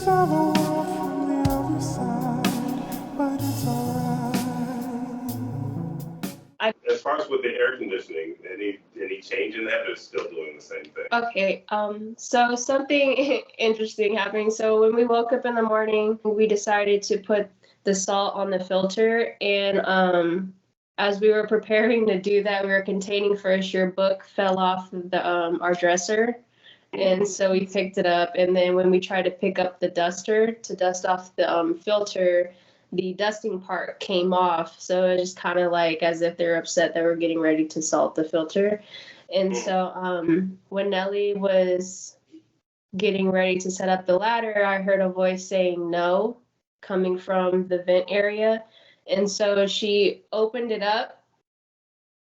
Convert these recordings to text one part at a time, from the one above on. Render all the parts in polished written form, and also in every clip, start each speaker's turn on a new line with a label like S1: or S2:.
S1: saw the world from the other side, but it's alright.
S2: As far as with the air conditioning, any change in that, or still doing the same thing?
S3: Okay, so something interesting happening. So when we woke up in the morning, we decided to put the salt on the filter, and as we were preparing to do that, we were containing first, your book fell off the our dresser, and so we picked it up, and then when we tried to pick up the duster to dust off the filter, the dusting part came off, so it was just kind of like as if they're upset that we're getting ready to salt the filter. And so when Nellie was getting ready to set up the ladder, I heard a voice saying no coming from the vent area. And so she opened it up,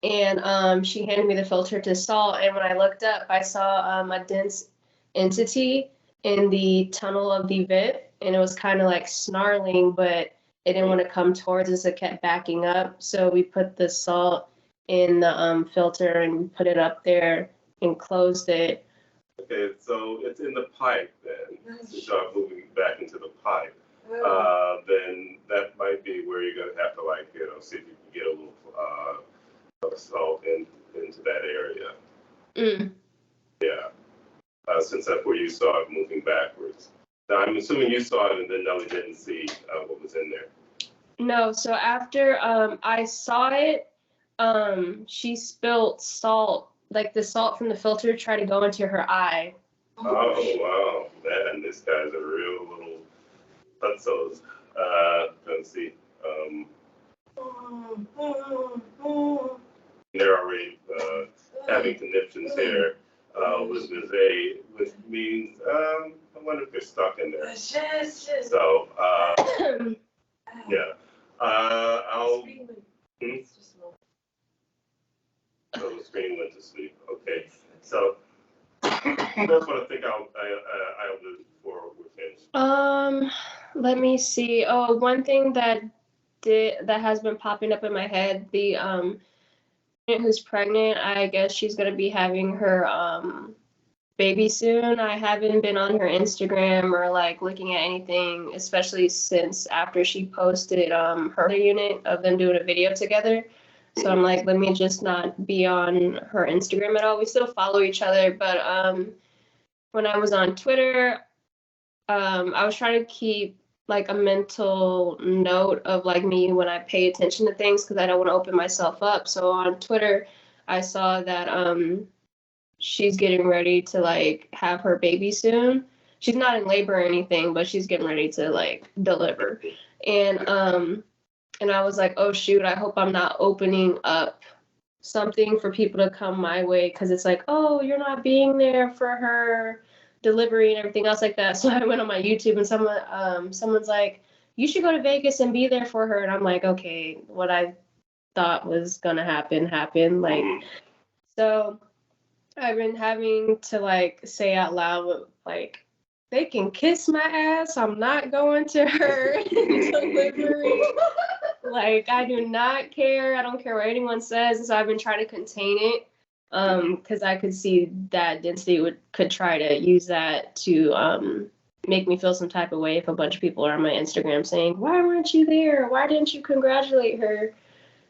S3: and she handed me the filter to salt. And when I looked up, I saw a dense entity in the tunnel of the vent, and it was kind of like snarling, but it didn't want to come towards us. It kept backing up. So we put the salt in the filter and put it up there and closed it.
S2: Okay, so it's in the pipe then. So start moving back into the pipe. Then that might be where you're gonna have to, like, see if you can get a little salt into that area. Yeah, since that's where you saw it moving backwards. Now, I'm assuming you saw it and then Nellie didn't see what was in there.
S3: No, so after I saw it, she spilled salt, like the salt from the filter tried to go into her eye.
S2: Oh, wow. Man, this guy's a real little putzos. Let's see. They're already having conniptions here, which means, I wonder if they're stuck in there. So, yeah. I'll. So the screen went to sleep. Okay. So that's what I think I'll do before we're finished.
S3: Let me see. Oh, one thing that has been popping up in my head, the who's pregnant, I guess she's gonna be having her baby soon. I haven't been on her Instagram or like looking at anything, especially since after she posted her unit of them doing a video together. So I'm like, let me just not be on her Instagram at all. We still follow each other, but when I was on Twitter, I was trying to keep like a mental note of like me when I pay attention to things, because I don't want to open myself up. So on Twitter, I saw that she's getting ready to like have her baby soon. She's not in labor or anything, but she's getting ready to like deliver. And I was like, oh shoot, I hope I'm not opening up something for people to come my way, because it's like, oh, you're not being there for her delivery and everything else like that. So I went on my YouTube, and someone's like, you should go to Vegas and be there for her. And I'm like, okay, what I thought was gonna happen happened. Like, so I've been having to like say out loud, like, they can kiss my ass, I'm not going to her delivery. Like, I do not care. I don't care what anyone says. And so I've been trying to contain it, because I could see that density could try to use that to make me feel some type of way if a bunch of people are on my Instagram saying, why weren't you there? Why didn't you congratulate her?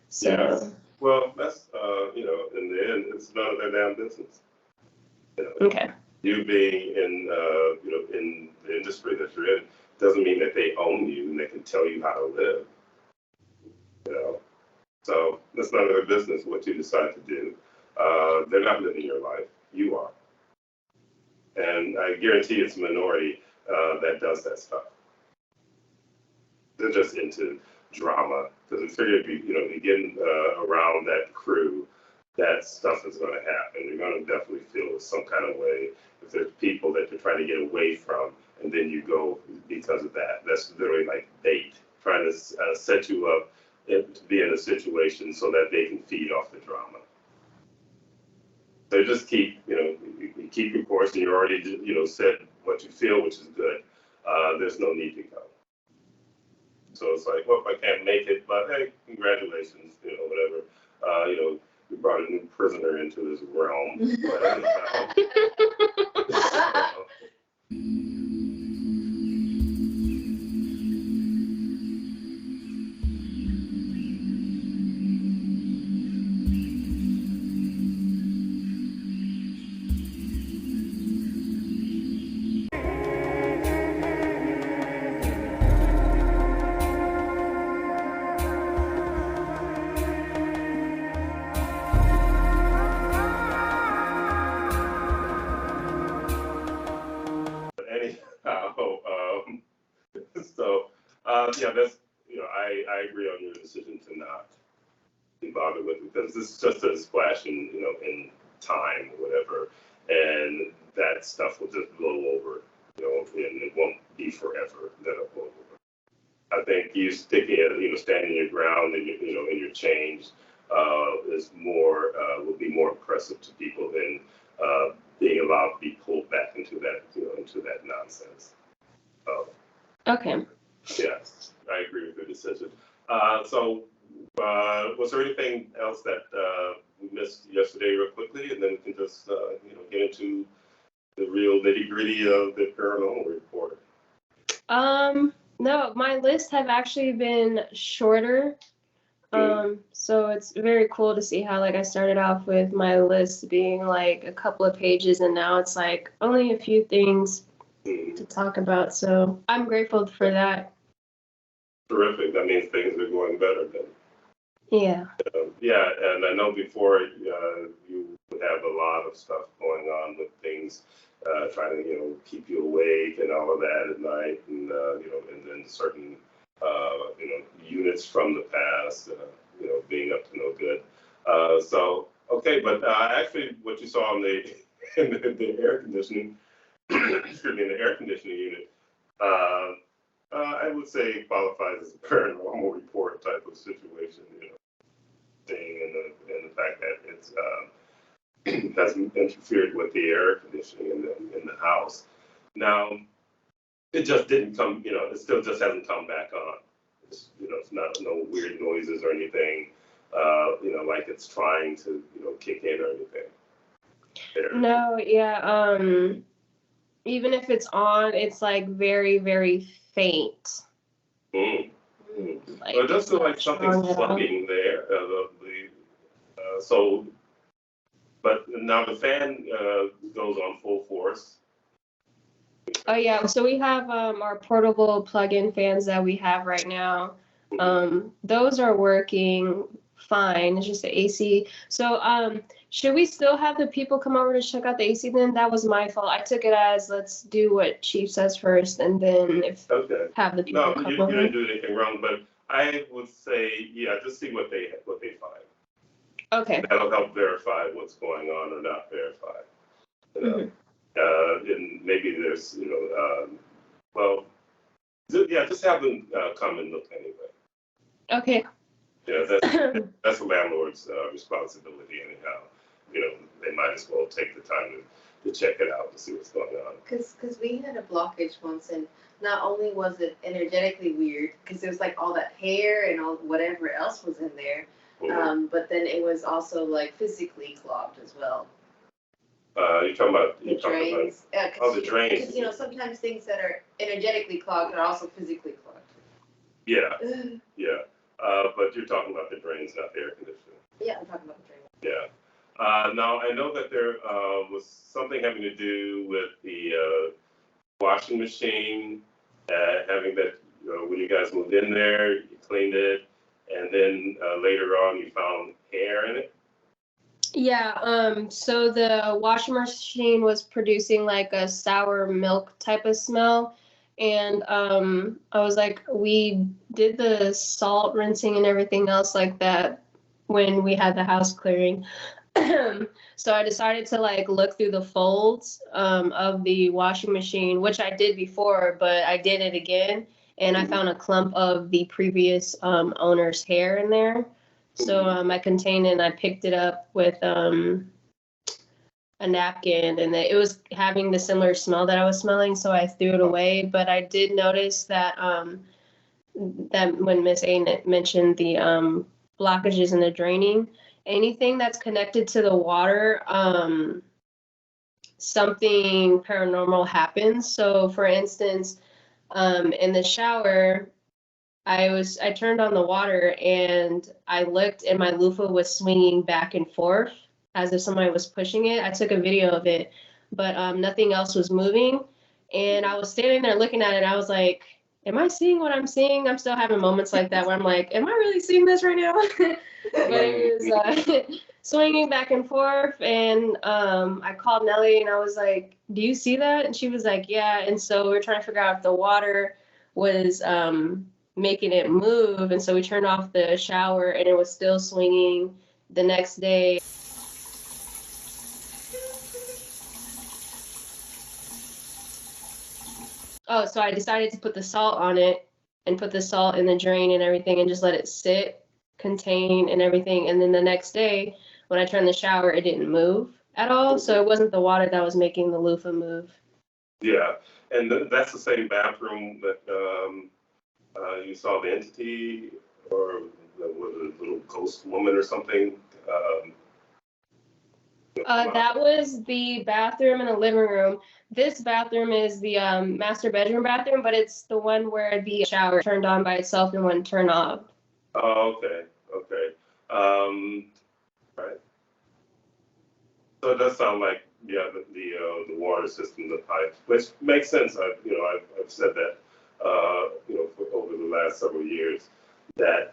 S3: So.
S2: Yes. Well, that's, in the end, it's none of their damn business.
S3: Okay.
S2: You being in, in the industry that you're in doesn't mean that they own you and they can tell you how to live. So that's none of their business what you decide to do. They're not living your life. You are. And I guarantee it's a minority that does that stuff. They're just into drama, because they figure if you get around that crew, that stuff is going to happen. You're going to definitely feel some kind of way if there's people that you're trying to get away from, and then you go because of that. That's literally like bait, trying to set you up to be in a situation so that they can feed off the drama. So just keep, you keep your course, and you already, said what you feel, which is good. There's no need to go. So it's like, well, if I can't make it, but hey, congratulations, whatever. We brought a new prisoner into this realm. Yeah, that's, I agree on your decision to not be bothered with it, because this is just a splash in time or whatever, and that stuff will just blow over, and it won't be forever that it'll blow over. I think you sticking it, standing your ground and and your change is more will be more impressive to people than being allowed to be pulled back into that nonsense.
S3: Okay.
S2: Yeah, I agree with your decision. So, was there anything else that we missed yesterday, real quickly, and then we can just get into the real nitty gritty of the paranormal report?
S3: No, my lists have actually been shorter. So it's very cool to see how like I started off with my list being like a couple of pages, and now it's like only a few things to talk about. So I'm grateful for that.
S2: Terrific. That means things are going better then.
S3: Yeah.
S2: Yeah, and I know before you would have a lot of stuff going on with things trying to keep you awake and all of that at night, and and then certain units from the past being up to no good. So okay, but actually, what you saw in the air conditioning, excuse me, in the air conditioning unit. I would say qualifies as a paranormal report type of situation, thing, and the fact that it's has interfered with the air conditioning in the house. Now, it just didn't come, it still just hasn't come back on. It's not no weird noises or anything, like it's trying to kick in or anything.
S3: No, yeah. Even if it's on, it's like very, very faint.
S2: Mm.
S3: Like,
S2: Well, it does feel like something's
S3: strong at all.
S2: plugging there. So, but now the fan goes on full force.
S3: Oh yeah, so we have our portable plug-in fans that we have right now. Those are working fine. It's just the AC. So should we still have the people come over to check out the AC then? That was my fault. I took it as let's do what Chief says first, and then if
S2: Okay.
S3: have the people
S2: No,
S3: come
S2: you
S3: over.
S2: didn't do anything wrong, but I would say, yeah, just see what they find.
S3: Okay.
S2: That'll help verify what's going on or not verify. And maybe there's, well, yeah, just have them come and look anyway.
S3: Okay.
S2: Yeah, that's the landlord's responsibility anyhow. They might as well take the time to check it out and see what's going on.
S4: Because we had a blockage once, and not only was it energetically weird, because there was like all that hair and all whatever else was in there, but then it was also like physically clogged as well.
S2: You're talking about
S4: The drains.
S2: the drains.
S4: Because sometimes things that are energetically clogged are also physically clogged.
S2: Yeah, yeah. But you're talking about the drains, not the air conditioning.
S4: Yeah, I'm talking about the drains.
S2: Yeah. Now, I know that there was something having to do with the washing machine, having that, when you guys moved in there, you cleaned it, and then later on you found hair in it.
S3: Yeah, so the washing machine was producing like a sour milk type of smell. And I was like, we did the salt rinsing and everything else like that when we had the house clearing. So I decided to like look through the folds of the washing machine, which I did before, but I did it again. And I found a clump of the previous owner's hair in there. So I contained it and I picked it up with a napkin, and it was having the similar smell that I was smelling, so I threw it away. But I did notice that that when Miss A mentioned the blockages in the draining, anything that's connected to the water, something paranormal happens. So for instance, in the shower, I turned on the water and I looked and my loofah was swinging back and forth as if somebody was pushing it. I took a video of it, but nothing else was moving. And I was standing there looking at it. And I was like, am I seeing what I'm seeing? I'm still having moments like that where I'm like, am I really seeing this right now? But it was swinging back and forth. And I called Nellie and I was like, do you see that? And she was like, yeah. And so we were trying to figure out if the water was making it move. And so we turned off the shower and it was still swinging. The next day, oh, so I decided to put the salt on it and put the salt in the drain and everything and just let it sit, contain and everything. And then the next day when I turned the shower, it didn't move at all. So it wasn't the water that was making the loofah move.
S2: Yeah, and that's the same bathroom that you saw the entity, or was it a little ghost woman or something?
S3: That was the bathroom in the living room. This bathroom is the master bedroom bathroom, but it's the one where the shower turned on by itself and wouldn't turn off.
S2: Oh, okay, okay. Right. So it does sound like, yeah, the water system, the pipe, which makes sense. I've said that, for over the last several years, that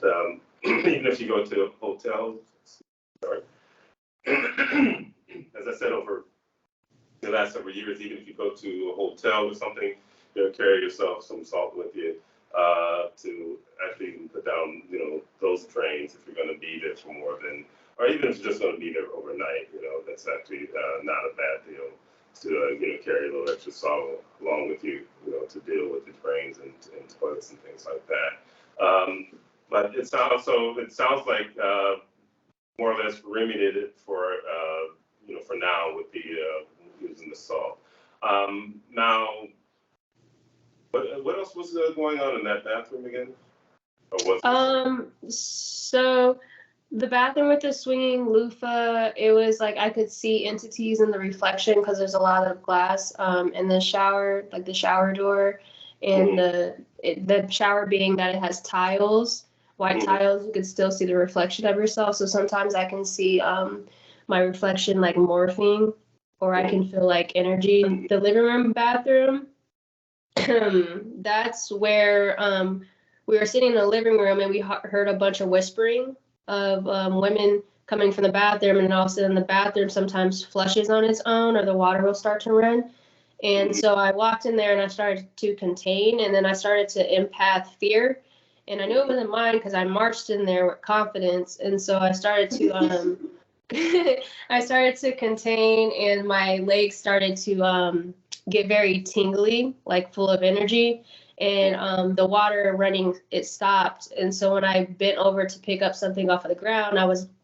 S2: even if you go to hotels, sorry, as I said, over the last several years, even if you go to a hotel or something, carry yourself some salt with you to actually even put down, those drains if you're going to be there for more than, or even if you're just going to be there overnight, that's actually not a bad deal to, carry a little extra salt along with you, to deal with the drains and toilets and things like that. But it sounds like more or less remedied it for now with the using the salt. Now, what else was going on in that bathroom again? Or was
S3: So the bathroom with the swinging loofah, it was like I could see entities in the reflection because there's a lot of glass in the shower, like the shower door, and the shower being that it has tiles, white tiles, you could still see the reflection of yourself. So sometimes I can see my reflection like morphing, or I can feel like energy. The living room bathroom, that's where we were sitting in the living room and we heard a bunch of whispering of women coming from the bathroom, and then all of a sudden the bathroom sometimes flushes on its own or the water will start to run. And so I walked in there and I started to contain, and then I started to empath fear. And I knew it wasn't mine because I marched in there with confidence. And so I started to I started to contain, and my legs started to get very tingly, like full of energy. And the water running, it stopped. And so when I bent over to pick up something off of the ground,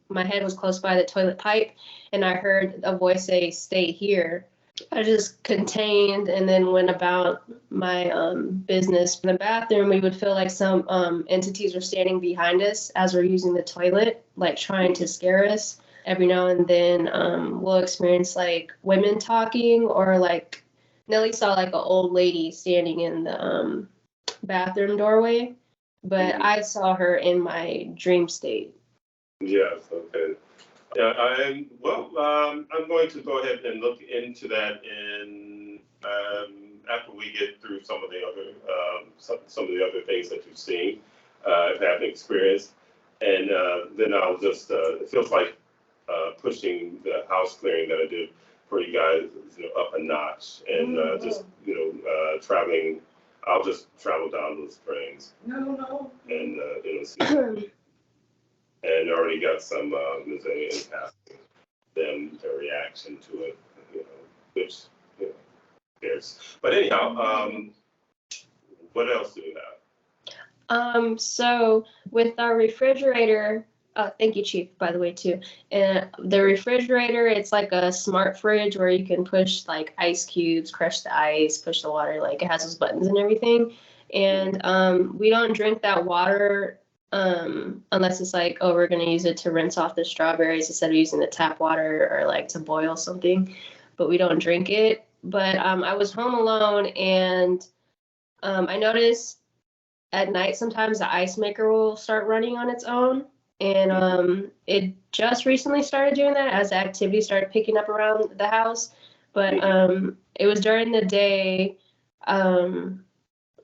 S3: my head was close by the toilet pipe, and I heard a voice say, "Stay here." I just contained and then went about my business. In the bathroom, we would feel like some entities were standing behind us as we're using the toilet, like trying to scare us. Every now and then we'll experience like women talking, or like Nellie saw like an old lady standing in the bathroom doorway, but I saw her in my dream state.
S2: Yes, okay. Yeah, I'm going to go ahead and look into that in after we get through some of the other some of the other things that you've seen, have experienced, and then I'll just it feels like pushing the house clearing that I did for you guys, up a notch, and just traveling. I'll just travel down those drains. No. And see. And already got some Mizanians asking them their reaction to it, which cares. But anyhow, what else do we have?
S3: So with our refrigerator, thank you, Chief, by the way, too. And the refrigerator, it's like a smart fridge where you can push like ice cubes, crush the ice, push the water, like it has those buttons and everything. And we don't drink that water unless it's like, oh, we're going to use it to rinse off the strawberries instead of using the tap water, or like to boil something, but we don't drink it. But I was home alone, and I noticed at night sometimes the ice maker will start running on its own, and it just recently started doing that as the activity started picking up around the house. But it was during the day.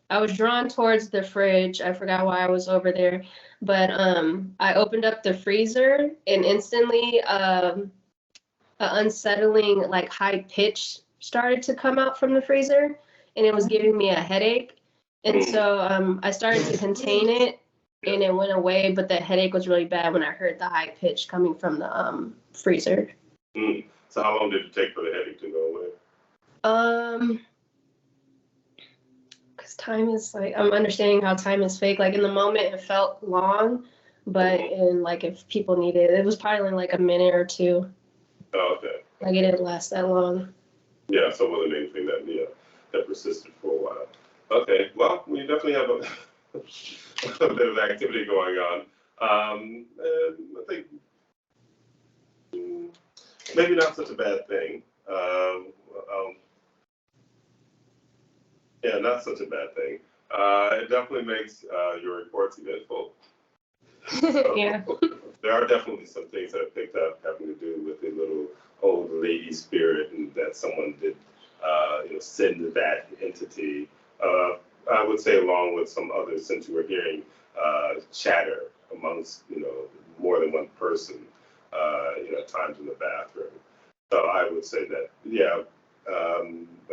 S3: I was drawn towards the fridge. I forgot why I was over there, but I opened up the freezer, and instantly an unsettling, like high pitch started to come out from the freezer, and it was giving me a headache. And so I started to contain it, and it went away, but the headache was really bad when I heard the high pitch coming from the freezer.
S2: So how long did it take for the headache to go away?
S3: Because time is like, I'm understanding how time is fake. Like in the moment, it felt long, but in like if people need it, it was probably only like a minute or two.
S2: Oh, okay.
S3: Like it didn't last that long.
S2: Yeah, so it wasn't anything that, that persisted for a while. Okay, well, we definitely have a bit of activity going on. And I think maybe not such a bad thing. Yeah, not such a bad thing. It definitely makes your reports eventful. So,
S3: Yeah.
S2: there are definitely some things that I picked up having to do with the little old lady spirit, and that someone did, send that entity. I would say, along with some others, since you were hearing chatter amongst, more than one person, at times in the bathroom. So I would say that, yeah,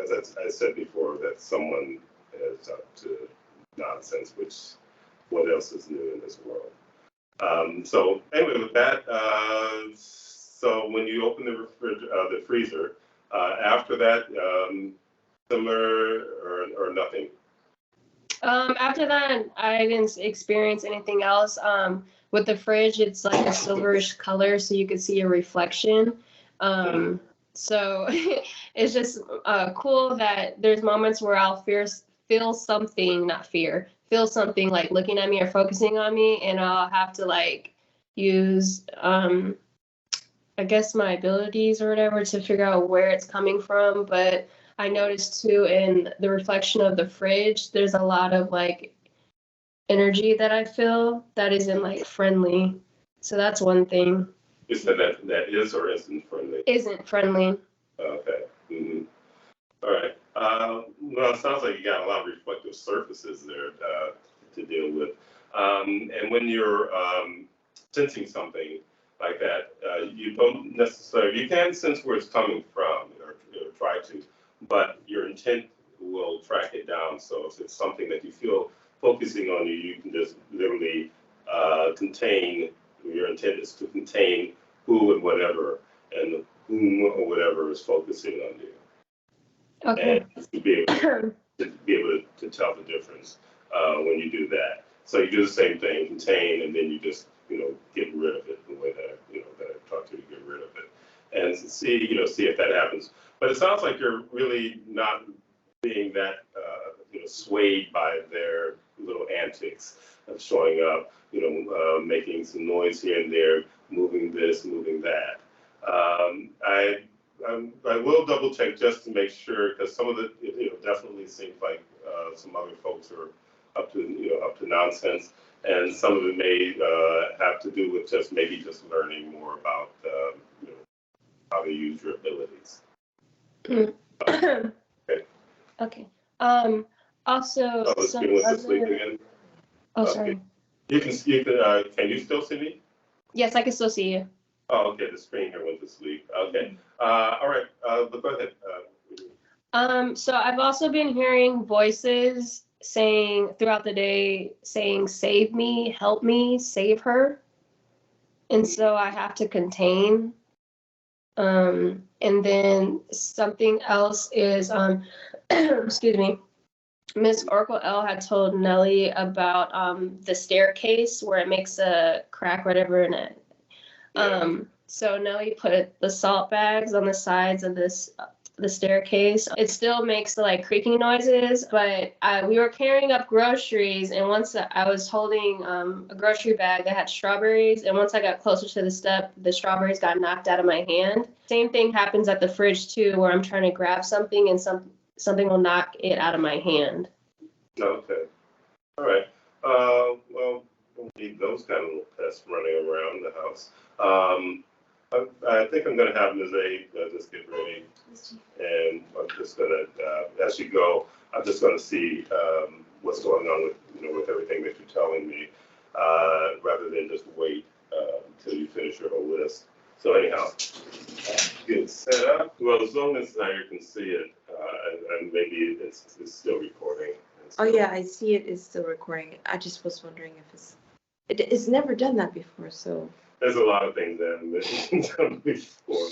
S2: as I said before, that someone is up to nonsense, which what else is new in this world? So anyway, with that, so when you open the freezer, after that, similar or nothing?
S3: After that, I didn't experience anything else. With the fridge, it's like a silverish color, so you can see a reflection. So it's just cool that there's moments where I'll feel something, not fear, feel something like looking at me or focusing on me, and I'll have to like use I guess my abilities or whatever to figure out where it's coming from. But I noticed too in the reflection of the fridge, there's a lot of like energy that I feel that isn't like friendly. So that's one thing.
S2: You said that is or isn't friendly?
S3: Isn't friendly.
S2: Okay. Mm-hmm. All right. Well, it sounds like you got a lot of reflective surfaces there to deal with. And when you're sensing something like that, you don't necessarily, you can sense where it's coming from or try to, but your intent will track it down. So if it's something that you feel focusing on you, you can just literally contain, your intent is to contain who and whatever, and whom or whatever is focusing on you.
S3: Okay.
S2: And to be able to tell the difference when you do that. So you do the same thing, contain, and then you just get rid of it the way that that I taught you to get rid of it, and see if that happens. But it sounds like you're really not being that swayed by their little antics of showing up, making some noise here and there, moving this, moving that. I will double check just to make sure, because some of it definitely seems like some other folks are up to nonsense, and some of it may have to do with maybe just learning more about how to use your abilities. Okay.
S3: Okay. Also,
S2: Oh, the screen went to sleep again.
S3: Oh,
S2: Okay.
S3: sorry.
S2: You can can you still see me?
S3: Yes, I can still see you.
S2: Oh, okay. The screen here went to sleep. Okay. All right. But go ahead.
S3: So I've also been hearing voices saying throughout the day, saying, "Save me, help me, save her." And so I have to contain. And then something else is, excuse me, Miss Oracle L had told Nellie about the staircase where it makes a crack, whatever, in it. So Nellie put the salt bags on the sides of the staircase. It still makes the like creaking noises, but we were carrying up groceries, and once I was holding a grocery bag that had strawberries, and once I got closer to the step, the strawberries got knocked out of my hand. Same thing happens at the fridge too, where I'm trying to grab something and something will knock it out of my hand.
S2: Okay. All right. Well, we'll need those kind of little pests running around the house. I think I'm going to have Ms. A just get ready, and I'm just going to, as you go, I'm just going to see what's going on with everything that you're telling me, rather than just wait until you finish your whole list. So anyhow, get set up. Well, as long as you can see it, and maybe it's still recording,
S4: Oh yeah, I see it is still recording. I just was wondering if it's never done that before, so.
S2: There's a lot of things that haven't been done before.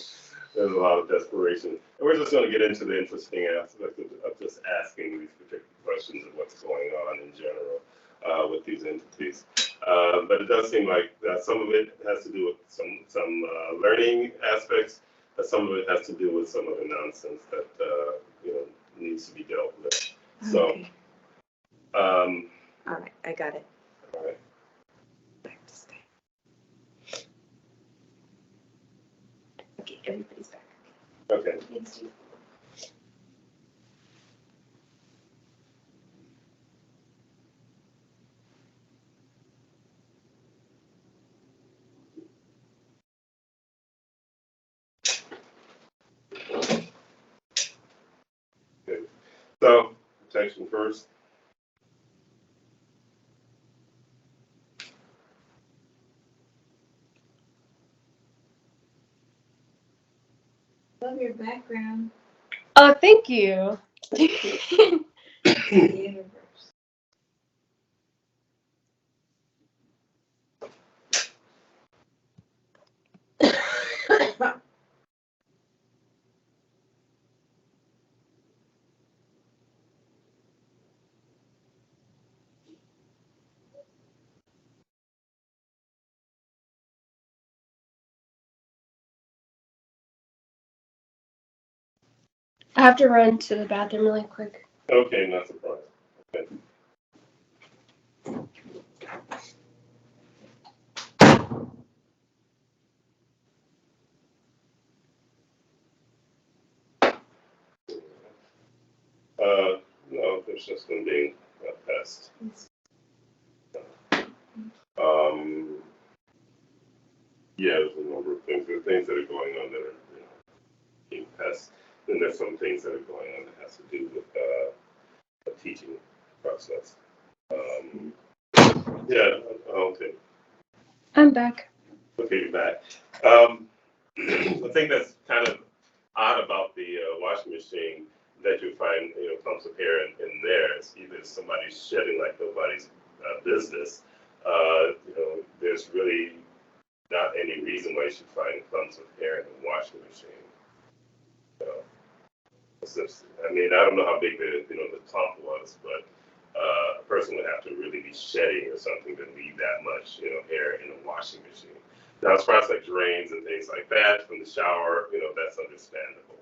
S2: There's a lot of desperation. And we're just going to get into the interesting aspect of just asking these particular questions of what's going on in general with these entities. But it does seem like some of it has to do with some learning aspects, but some of it has to do with some of the nonsense that needs to be dealt with. So,
S4: Okay.
S2: um,
S4: All right, I got it.
S2: all right.
S4: Back to stay. Okay, everybody's back.
S2: Okay.
S4: Thanks, you.
S2: Good. So, protection first.
S4: Love your background.
S3: Oh, thank you.
S4: The universe.
S3: I have to run to the bathroom really quick.
S2: Okay, not surprised. Okay. No, there's just been being a pest. Yeah, there's a number of things. There are things that are going on that are being pests. Then there's some things that are going on that has to do with the teaching process. Yeah, okay.
S3: I'm back.
S2: Okay, you're back. The thing that's kind of odd about the washing machine that you find, clumps of hair in there is either somebody's shedding like nobody's business. There's really not any reason why you should find clumps of hair in the washing machine. I mean, I don't know how big the clump was, but a person would have to really be shedding or something to leave that much, hair in a washing machine. Now, as far as like drains and things like that from the shower, that's understandable.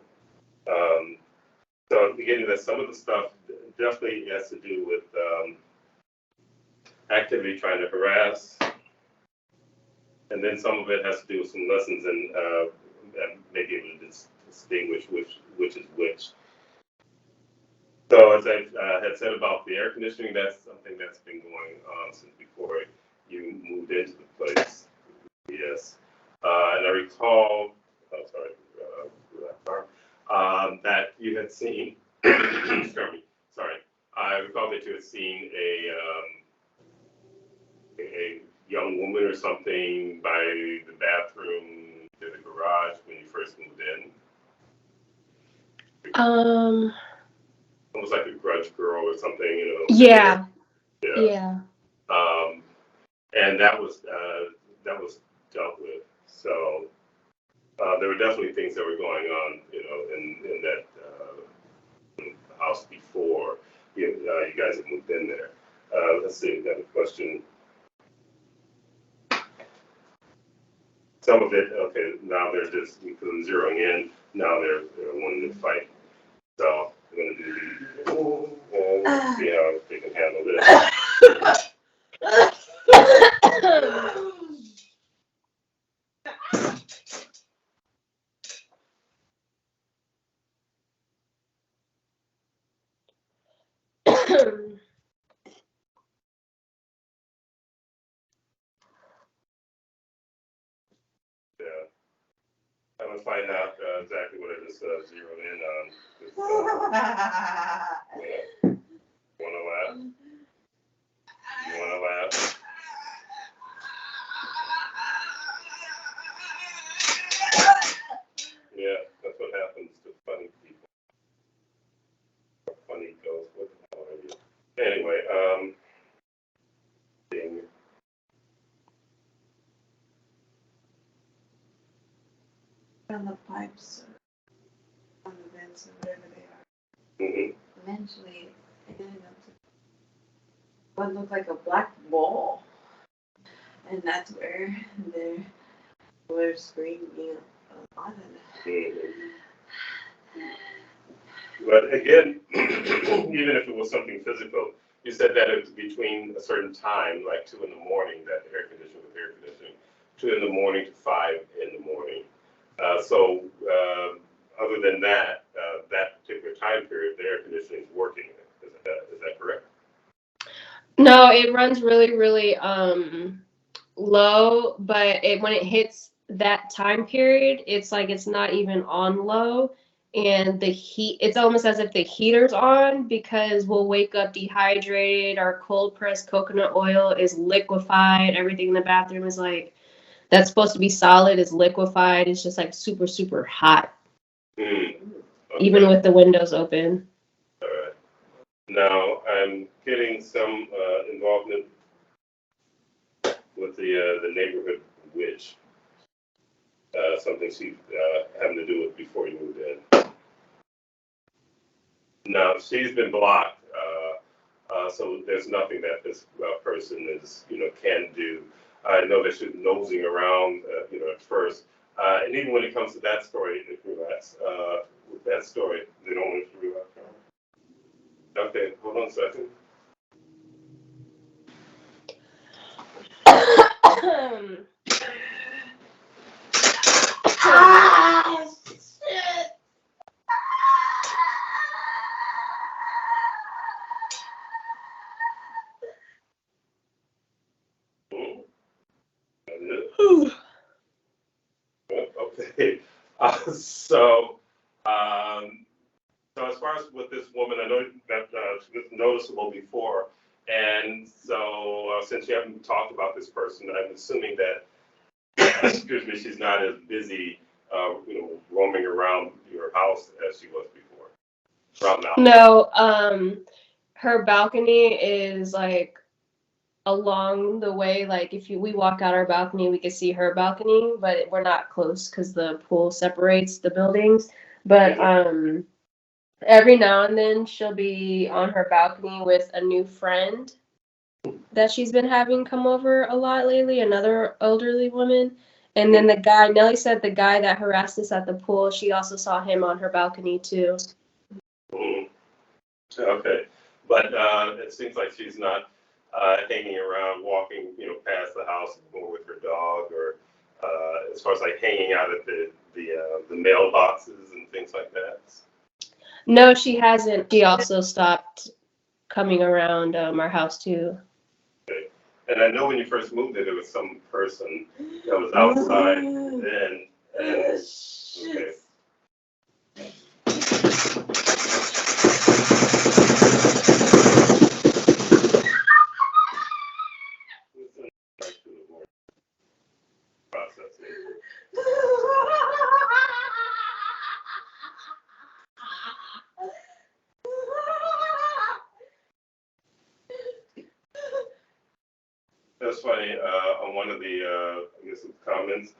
S2: So beginning that some of the stuff definitely has to do with activity trying to harass, and then some of it has to do with some lessons and maybe able to distinguish which is which. So as I had said about the air conditioning, that's something that's been going on since before you moved into the place. Yes. And I recall, that you had seen, excuse me, sorry. I recall that you had seen a young woman or something by the bathroom in the garage when you first moved in. Almost like a grudge girl or something,
S3: Yeah.
S2: Yeah.
S3: Yeah.
S2: And that was dealt with. So there were definitely things that were going on, in that house before you guys had moved in there. Let's see, we have a question. Some of it, okay, now they're just, because I'm zeroing in, now they're wanting to fight. So I'm going to do and see how they can handle this. Yeah. I'm going to find out exactly what I just zeroed in on. Want to laugh? You want to laugh? Yeah, that's what happens to funny people. Funny ghosts. What the hell are you?
S4: on the pipes or on the vents or whatever they are.
S2: Mm-hmm.
S4: Eventually, it ended up to what looked like a black ball, and that's where they were screaming on it.
S2: Mm-hmm. But again, even if it was something physical, you said that it was between a certain time, like 2 in the morning, that the air conditioning was air conditioning, 2 in the morning to 5 in the morning. So other than that, that particular time period, the air conditioning is working. Is that correct?
S3: No, it runs really, really low, but when it hits that time period, it's like it's not even on low. And the heat, it's almost as if the heater's on because we'll wake up dehydrated. Our cold pressed coconut oil is liquefied. Everything in the bathroom is like, that's supposed to be solid, is liquefied. It's just like super, super hot,
S2: Okay.
S3: even with the windows open.
S2: All right. Now I'm getting some involvement with the neighborhood witch. Something she having to do with before you moved in. Now she's been blocked, so there's nothing that this person is can do. I know that she's nosing around, at first, and even when it comes to that story, if relax, with that story, they don't want to relax. Okay, hold on a second. Okay. So as far as with this woman, I know that she was noticeable before, and so since you haven't talked about this person, I'm assuming that, excuse me, she's not as busy, roaming around your house as she was before. Around the house.
S3: No, her balcony is like along the way. Like if we walk out our balcony, we can see her balcony, but we're not close because the pool separates the buildings. But every now and then she'll be on her balcony with a new friend that she's been having come over a lot lately, another elderly woman. And then the guy, Nelly said the guy that harassed us at the pool, she also saw him on her balcony too.
S2: Mm-hmm. Okay, but it seems like she's not hanging around, walking, past the house or with her dog, or as far as like hanging out at the mailboxes and things like that.
S3: No, she hasn't. She also stopped coming around our house too.
S2: Okay. And I know when you first moved there was some person that was outside then. And, okay. That's funny. On one of the I guess comments,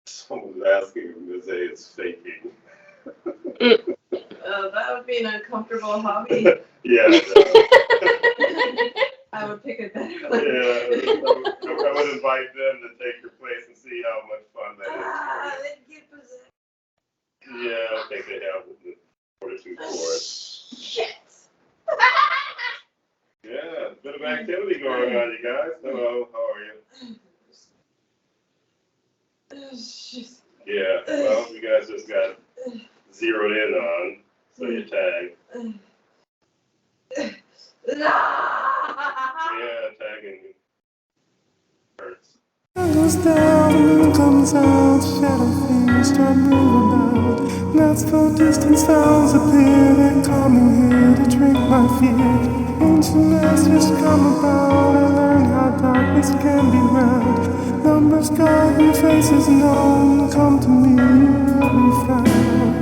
S2: someone was asking if it's faking.
S4: That would be an uncomfortable hobby.
S2: Yeah.
S4: I would pick a better one.
S2: Yeah, I would invite them to take your place and see how much fun that is. Yeah, I think they have the fortitude for it.
S4: Shit.
S2: Yeah, a bit of activity going on, you guys. Hello, how are you? Yeah, well, you guys just got zeroed in on, so you tag. Yeah, tagging hurts.
S1: Goes down, the moon comes out, shadow things start moving about. Not so distant sounds appear, they're coming here to drink my fear. Ancient masters come about, I learn how darkness can be round. Numbers guide and faces known, come to me, you will be found.